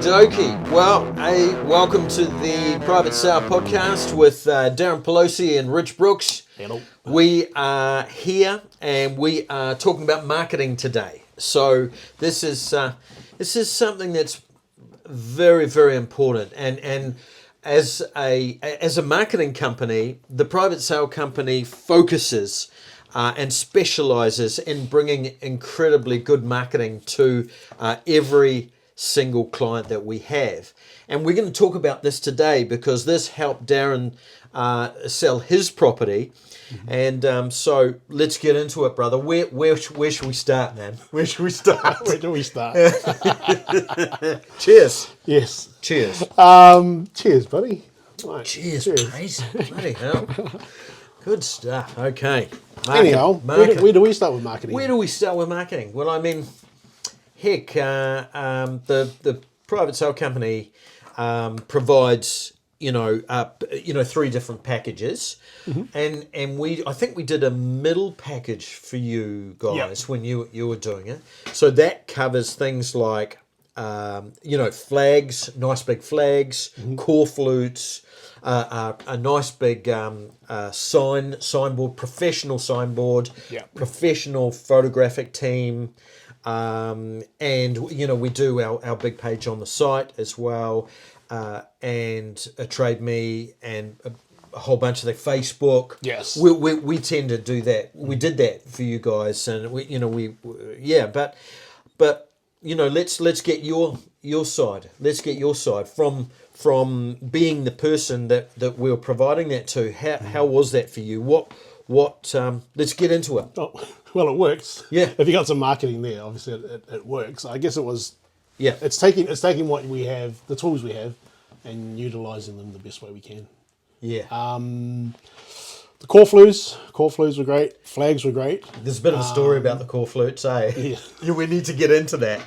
dokie. Well, welcome to the Private Sale Podcast with Darren Pelosi and Rich Brooks. Hello. We are here and we are talking about marketing today. So this is something that's very, very important. And as a marketing company, the Private Sale Company focuses and specializes in bringing incredibly good marketing to every single client that we have. And we're going to talk about this today because this helped Darren sell his property. Mm-hmm. And so let's get into it, brother. Where should we start, man? Where should we start? Where do we start? Cheers. Yes. Cheers. Cheers, buddy. Right. Cheers, mate. Bloody hell. Good stuff. Okay. Anyhow, where do we start with marketing? Where do we start with marketing? Well, I mean, heck, the Private Sale Company provides three different packages, mm-hmm. and I think we did a middle package for you guys when you were doing it. So that covers things like flags, nice big flags, mm-hmm. Corflutes, a nice big signboard, professional signboard, professional photographic team. And we do our big page on the site as well, and a Trade Me and a whole bunch of the Facebook. Yes, we tend to do that. We did that for you guys, and but let's get your side. Let's get your side from being the person that we're providing that to. How was that for you? What let's get into it. Oh, well, it works. Yeah. If you got some marketing there, obviously it works. I guess it was. Yeah. It's taking what we have, the tools we have, and utilising them the best way we can. Yeah. The Corflutes were great. Flags were great. There's a bit of a story about the Corflutes, eh? Yeah. We need to get into that.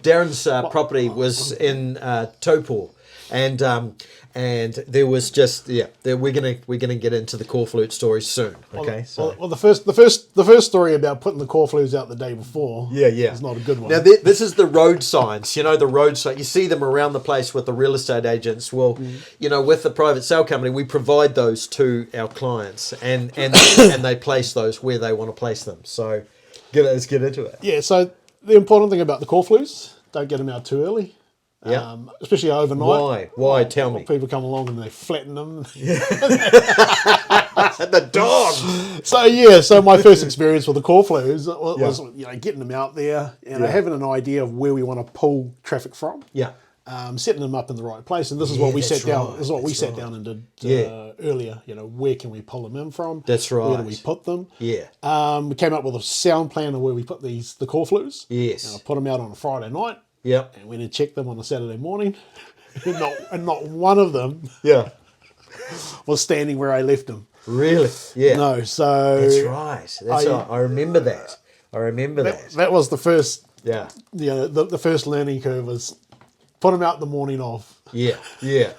Darren's property was in Taupo, and there was just we're gonna get into the Corflute story soon. Okay, well, the first story about putting the Corflutes out the day before, is not a good one. Now this is the road signs. The road sign. You see them around the place with the real estate agents. Well, with the Private Sale Company, we provide those to our clients, and they place those where they want to place them. So let's get into it. Yeah. So the important thing about the Corflutes, don't get them out too early. Yeah, especially overnight. Why? Tell me. People come along and they flatten them. Yeah. The dog. So my first experience with the Corflutes was getting them out there and having an idea of where we want to pull traffic from. Yeah. Setting them up in the right place, and this is what we sat down. This is what we sat down and did earlier. Where can we pull them in from? That's right. Where do we put them? Yeah. We came up with a sound plan of where we put the Corflutes. Yes. And I put them out on a Friday night. Yep. And went and checked them on a Saturday morning. and not one of them was standing where I left them. Really? Yeah. No, so... That's right. I remember that. That was the first... Yeah. The first learning curve was put them out the morning of. Yeah.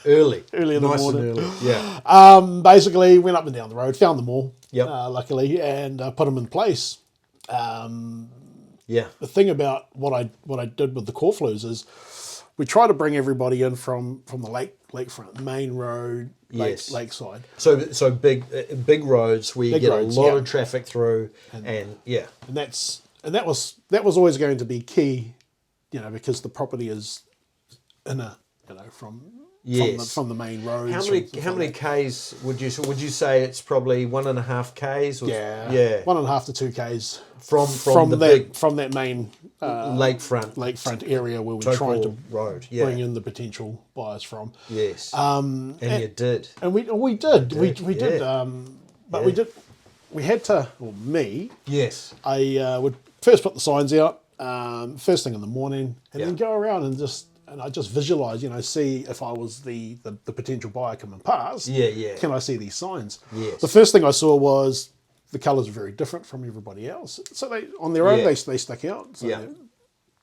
Early. Early in the nice morning. And early. Yeah. Basically, went up and down the road, found them all, luckily, and put them in place. The thing about what I did with the Corflutes is we try to bring everybody in from the lakefront, main road, lakeside. So big roads where you get a lot of traffic through, and that was always going to be key, because the property is in from the main roads. How many k's would you say it's probably 1.5 k's? Or, 1.5 to 2 k's from that main lakefront area where we're trying to bring in the potential buyers from. Yes. And you did. And we did. We did. But we had to. Well, me. Yes. I would first put the signs out first thing in the morning, and then go around and I just visualize, see if I was the potential buyer coming past. Yeah. Can I see these signs? Yes. The first thing I saw was the colours are very different from everybody else. So they on their own they stick out. So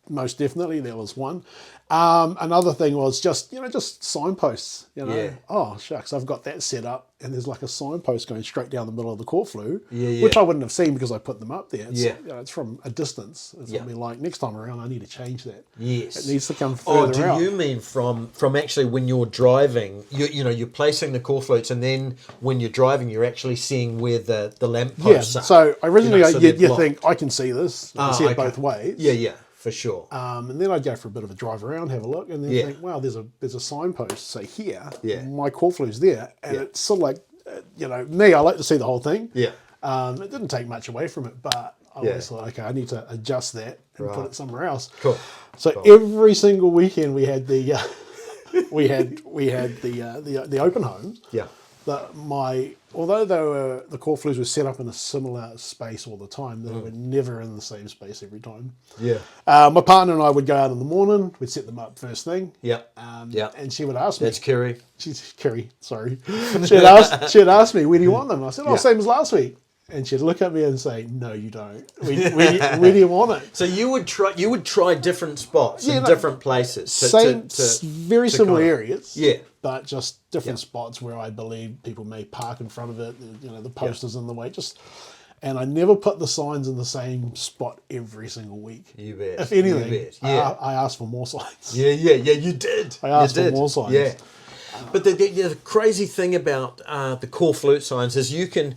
most definitely, that was one. Another thing was just signposts. Yeah. Oh shucks, I've got that set up, and there's like a signpost going straight down the middle of the Corflute, Yeah. which I wouldn't have seen because I put them up there. It's, Yeah. it's from a distance. It's gonna be like, next time around, I need to change that. Yes. It needs to come Oh, further do out. you mean from actually when you're driving, you're placing the Corflutes, and then when you're driving, you're actually seeing where the lamp Yeah. posts are. So originally, so they're you blocked. think I can see this, I see it okay. both ways. Yeah, for sure. And then I'd go for a bit of a drive around, have a look, and then Yeah. think, wow, there's a signpost. Say here, Yeah. my Corflute's there, and Yeah. it's sort of like, me, I like to see the whole thing. Yeah. It didn't take much away from it, but I was like, okay, I need to adjust that and put it somewhere else. Cool. So every single weekend we had the we had the open homes. Yeah. Although the Corflutes were set up in a similar space all the time, they were never in the same space every time. Yeah. My partner and I would go out in the morning. We'd set them up first thing. Yeah. And she would ask me. That's Kerry. Kerry, sorry. She'd ask me, where do you want them? And I said, same as last week. And she'd look at me and say, no, you don't. Where do you want it? So you would try different spots in different places. Very similar kind of- areas. Yeah. But just different spots where I believe people may park in front of it. The posters in the way. And I never put the signs in the same spot every single week. You bet. If anything, You bet. Yeah. I asked for more signs. Yeah, you did. I asked You for did. more signs. Yeah. But the crazy thing about the Corflute signs is you can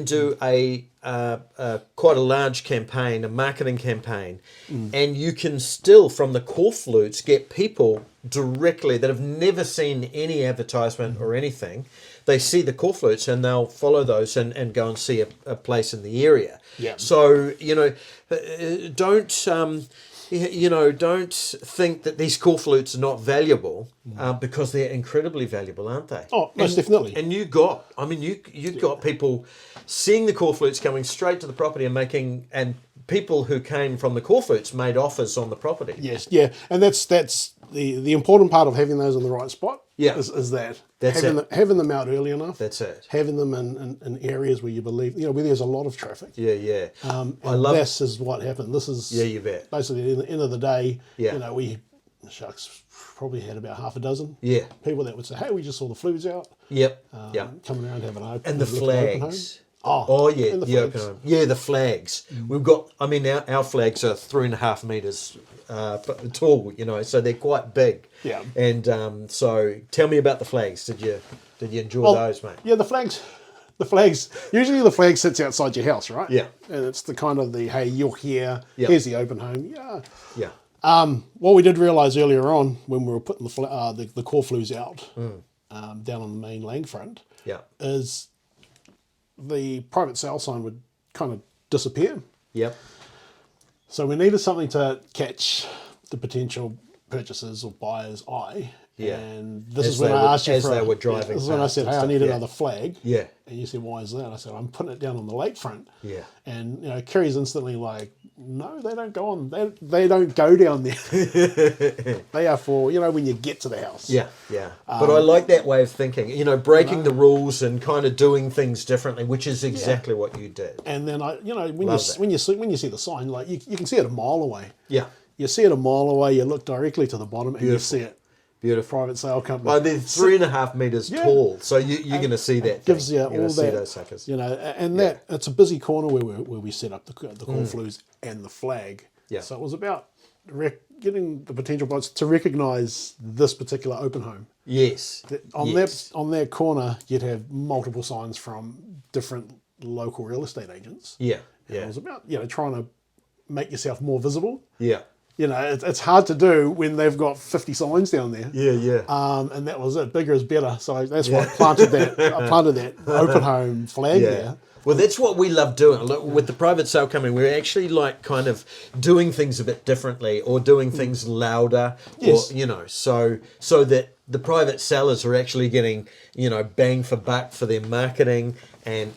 do quite a large campaign, a marketing campaign, and you can still from the Corflutes get people directly that have never seen any advertisement or anything. They see the Corflutes and they'll follow those and go and see a place in the area. Yeah. So don't think that these Corflutes are not valuable because they're incredibly valuable, aren't they? Oh, most definitely. And you got people seeing the Corflutes coming straight to the property and people who came from the Corflutes made offers on the property. Yes, yeah, and that's the important part of having those in the right spot. Yeah. is that That's having them out early enough. That's it. Having them in areas where you believe where there's a lot of traffic. Yeah. And this is what happened. This is you bet. Basically at the end of the day. Yeah. We probably had about half a dozen. Yeah. People that would say, "Hey, we just saw the flutes out." Yep. Coming around having an open And the look at open flags. home. Oh yeah, and the the flags. open home. Yeah, the flags. We've got. I mean, our flags are 3.5 meters tall. So they're quite big. Yeah. And so, tell me about the flags. Did you enjoy those, mate? Yeah, the flags. The flags. Usually, the flag sits outside your house, right? Yeah. And it's the kind of the, hey, you're here. Yeah. Here's the open home. Yeah. Yeah. What we did realise earlier on when we were putting the Corflutes out down on the main lane front, Yeah. is the private sale sign would kind of disappear. Yep. So we needed something to catch the potential purchasers or buyers' eye. Yeah. And this As is when they I were- asked you as for they were driving This is when I past said, and hey, I stuff, need yeah. another flag. Yeah. And you said, why is that? I said, I'm putting it down on the lakefront. Yeah. And Kerry's instantly like, no, they don't go on. They don't go down there. They are for when you get to the house. Yeah. But I like that way of thinking. Breaking the rules and kind of doing things differently, which is exactly what you did. And then when Love that. you see the sign, like you can see it a mile away. Yeah. You see it a mile away. You look directly to the bottom and you see it. Beautiful. Private sale company. Well, they're 3.5 meters tall, so you're going to see that. Gives you You're gonna all see that. those suckers. And that it's a busy corner where we set up the Corflutes and the flag. Yeah. So it was about getting the potential buyers to recognise this particular open home. Yes. On that corner, you'd have multiple signs from different local real estate agents. Yeah. And it was about trying to make yourself more visible. Yeah. It's hard to do when they've got 50 signs down there. Yeah. And that was it. Bigger is better. So that's why I planted that open home flag there. Well, that's what we love doing. Look, with the private sale company, we're actually like kind of doing things a bit differently or doing things louder, Yes. or so that the private sellers are actually getting bang for buck for their marketing and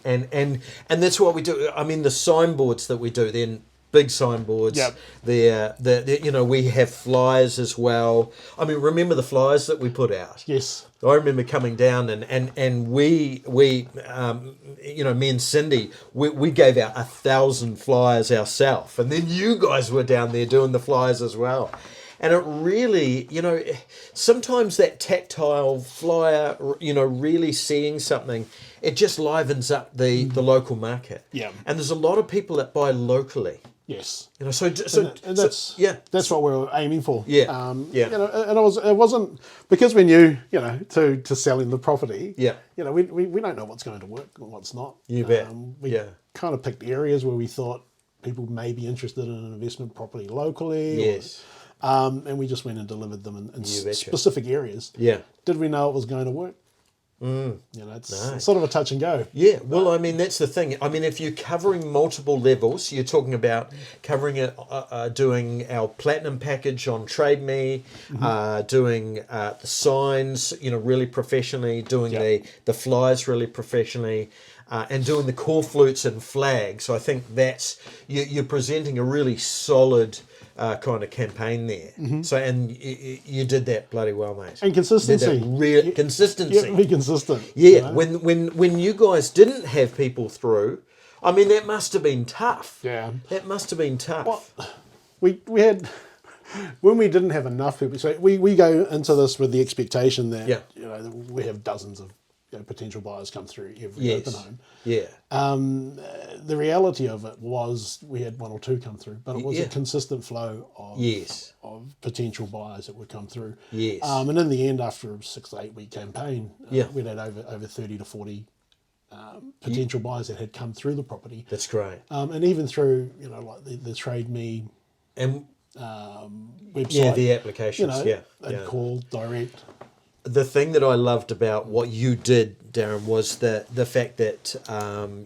that's what we do. I mean, the signboards that we do then. big signboards. Yep. We have flyers as well. I mean, remember the flyers that we put out? Yes. I remember coming down and we me and Cindy, we gave out 1,000 flyers ourselves, and then you guys were down there doing the flyers as well. And it really, sometimes that tactile flyer, really seeing something, it just livens up the local market. Yeah. And there's a lot of people that buy locally. Yes. And that's what we were aiming for. Yeah. And it wasn't because we knew, to selling the property. Yeah. We don't know what's going to work and what's not. You bet. We kind of picked areas where we thought people may be interested in an investment property locally. Yes. And we just went and delivered them in specific areas. Yeah. Did we know it was going to work? It's sort of a touch and go. Yeah, well, I mean, that's the thing. I mean, if you're covering multiple levels, you're talking about covering it, doing our platinum package on Trade Me, doing the signs, really professionally, doing the flyers really professionally, and doing the Corflutes and flags. So I think that's, you're presenting a really solid kind of campaign there. So, and you did that bloody well, mate. And consistency. Consistency. You have to be consistent. Yeah, when you guys didn't have people through, I mean, that must have been tough. Yeah. That must have been tough. Well, we had, when we didn't have enough people, so we go into this with the expectation that, we have dozens of potential buyers come through every open home. Yeah. The reality of it was we had one or two come through, but it was a consistent flow of potential buyers that would come through. Yes. And in the end, after a 6 to 8 week campaign, we'd had over 30 to 40 potential buyers that had come through the property. That's great. And even through, like the Trade Me and website. Yeah, the applications. They'd call direct. The thing that I loved about what you did, Darren, was the fact that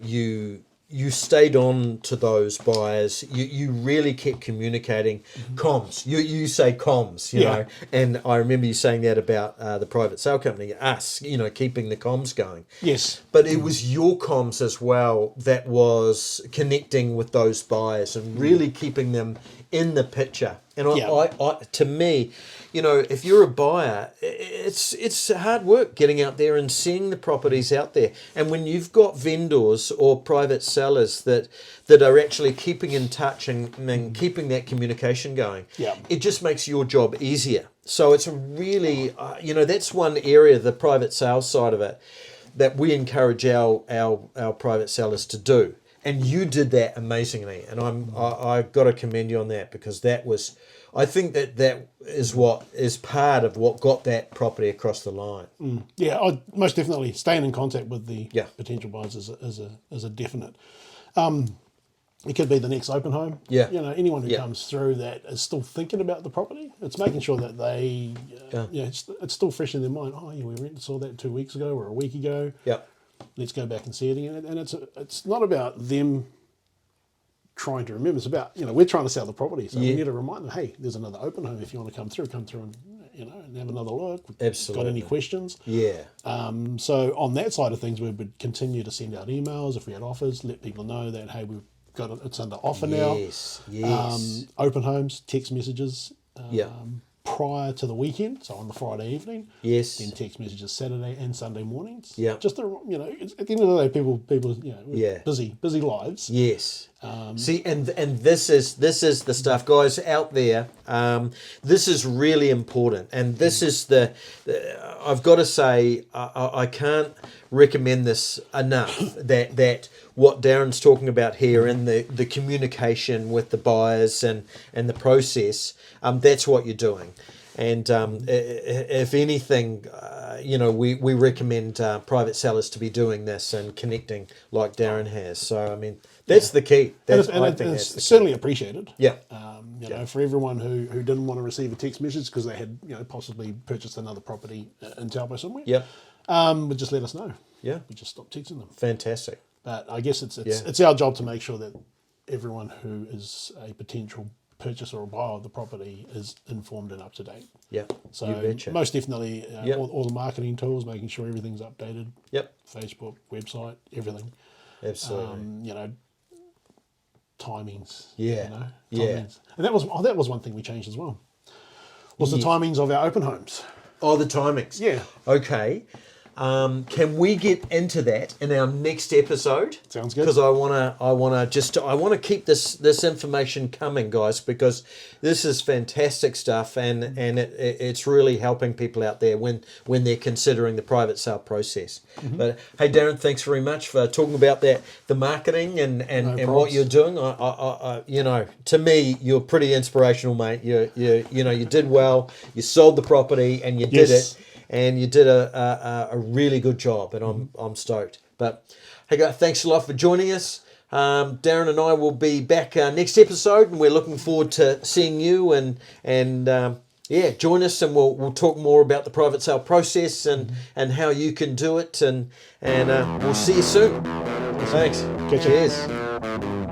you stayed on to those buyers. You really kept communicating. Comms. You say comms, you know. And I remember you saying that about the private sale company, us, keeping the comms going. Yes. But it was your comms as well that was connecting with those buyers and really keeping them in the picture. And I to me, if you're a buyer, it's hard work getting out there and seeing the properties out there. And when you've got vendors or private sellers that are actually keeping in touch and keeping that communication going, it just makes your job easier. So it's a really, that's one area, the private sales side of it, that we encourage our private sellers to do. And you did that amazingly, and I've got to commend you on that, because that was, I think that is what is part of what got that property across the line. Yeah, most definitely staying in contact with the potential buyers is a definite. It could be the next open home. Yeah, anyone who comes through that is still thinking about the property. It's making sure that they, it's still fresh in their mind. Oh, yeah, we went and saw that 2 weeks ago or a week ago. Yeah. Let's go back and see it again. And it's not about them trying to remember. It's about, we're trying to sell the property. So we need to remind them, hey, there's another open home. If you want to come through and, and have another look. Absolutely. Got any questions? Yeah. So on that side of things, we would continue to send out emails. If we had offers, let people know that, hey, it's under offer now. Yes. Open homes, text messages. Yeah. Prior to the weekend, so on the Friday evening. Yes. Then text messages Saturday and Sunday mornings. Yeah. Just to, at the end of the day, people, busy lives. Yes. See, and this is the stuff, guys out there. This is really important, and this is I've got to say, I can't recommend this enough. that what Darren's talking about here, and the communication with the buyers and the process. That's what you're doing. And if anything, we recommend private sellers to be doing this and connecting like Darren has. So, I mean, that's the key. It's certainly appreciate Yeah. For everyone who didn't want to receive a text message because they had, possibly purchased another property in Taupo somewhere. Yeah. But just let us know. Yeah. We just stopped texting them. Fantastic. But I guess it's our job to make sure that everyone who is a potential purchaser or buyer of the property is informed and up to date. Yeah. So most definitely all the marketing tools, making sure everything's updated. Yep. Facebook, website, everything. Absolutely. timings. Yeah. You know, Yeah. timings. And that was one thing we changed as well. Was the timings of our open homes. Oh, the timings. Yeah. Okay. Can we get into that in our next episode? Sounds good. Because I want to keep this information coming, guys, because this is fantastic stuff, and it's really helping people out there when they're considering the private sale process. Mm-hmm. But hey, Darren, thanks very much for talking about the marketing and what you're doing. I to me, you're pretty inspirational, mate. You did well. You sold the property and you did Yes. it. And you did a really good job, and I'm stoked. But hey, guys, thanks a lot for joining us. Darren and I will be back next episode, and we're looking forward to seeing you. And join us, and we'll talk more about the private sale process and how you can do it. And we'll see you soon. Thanks. Catch you. Cheers.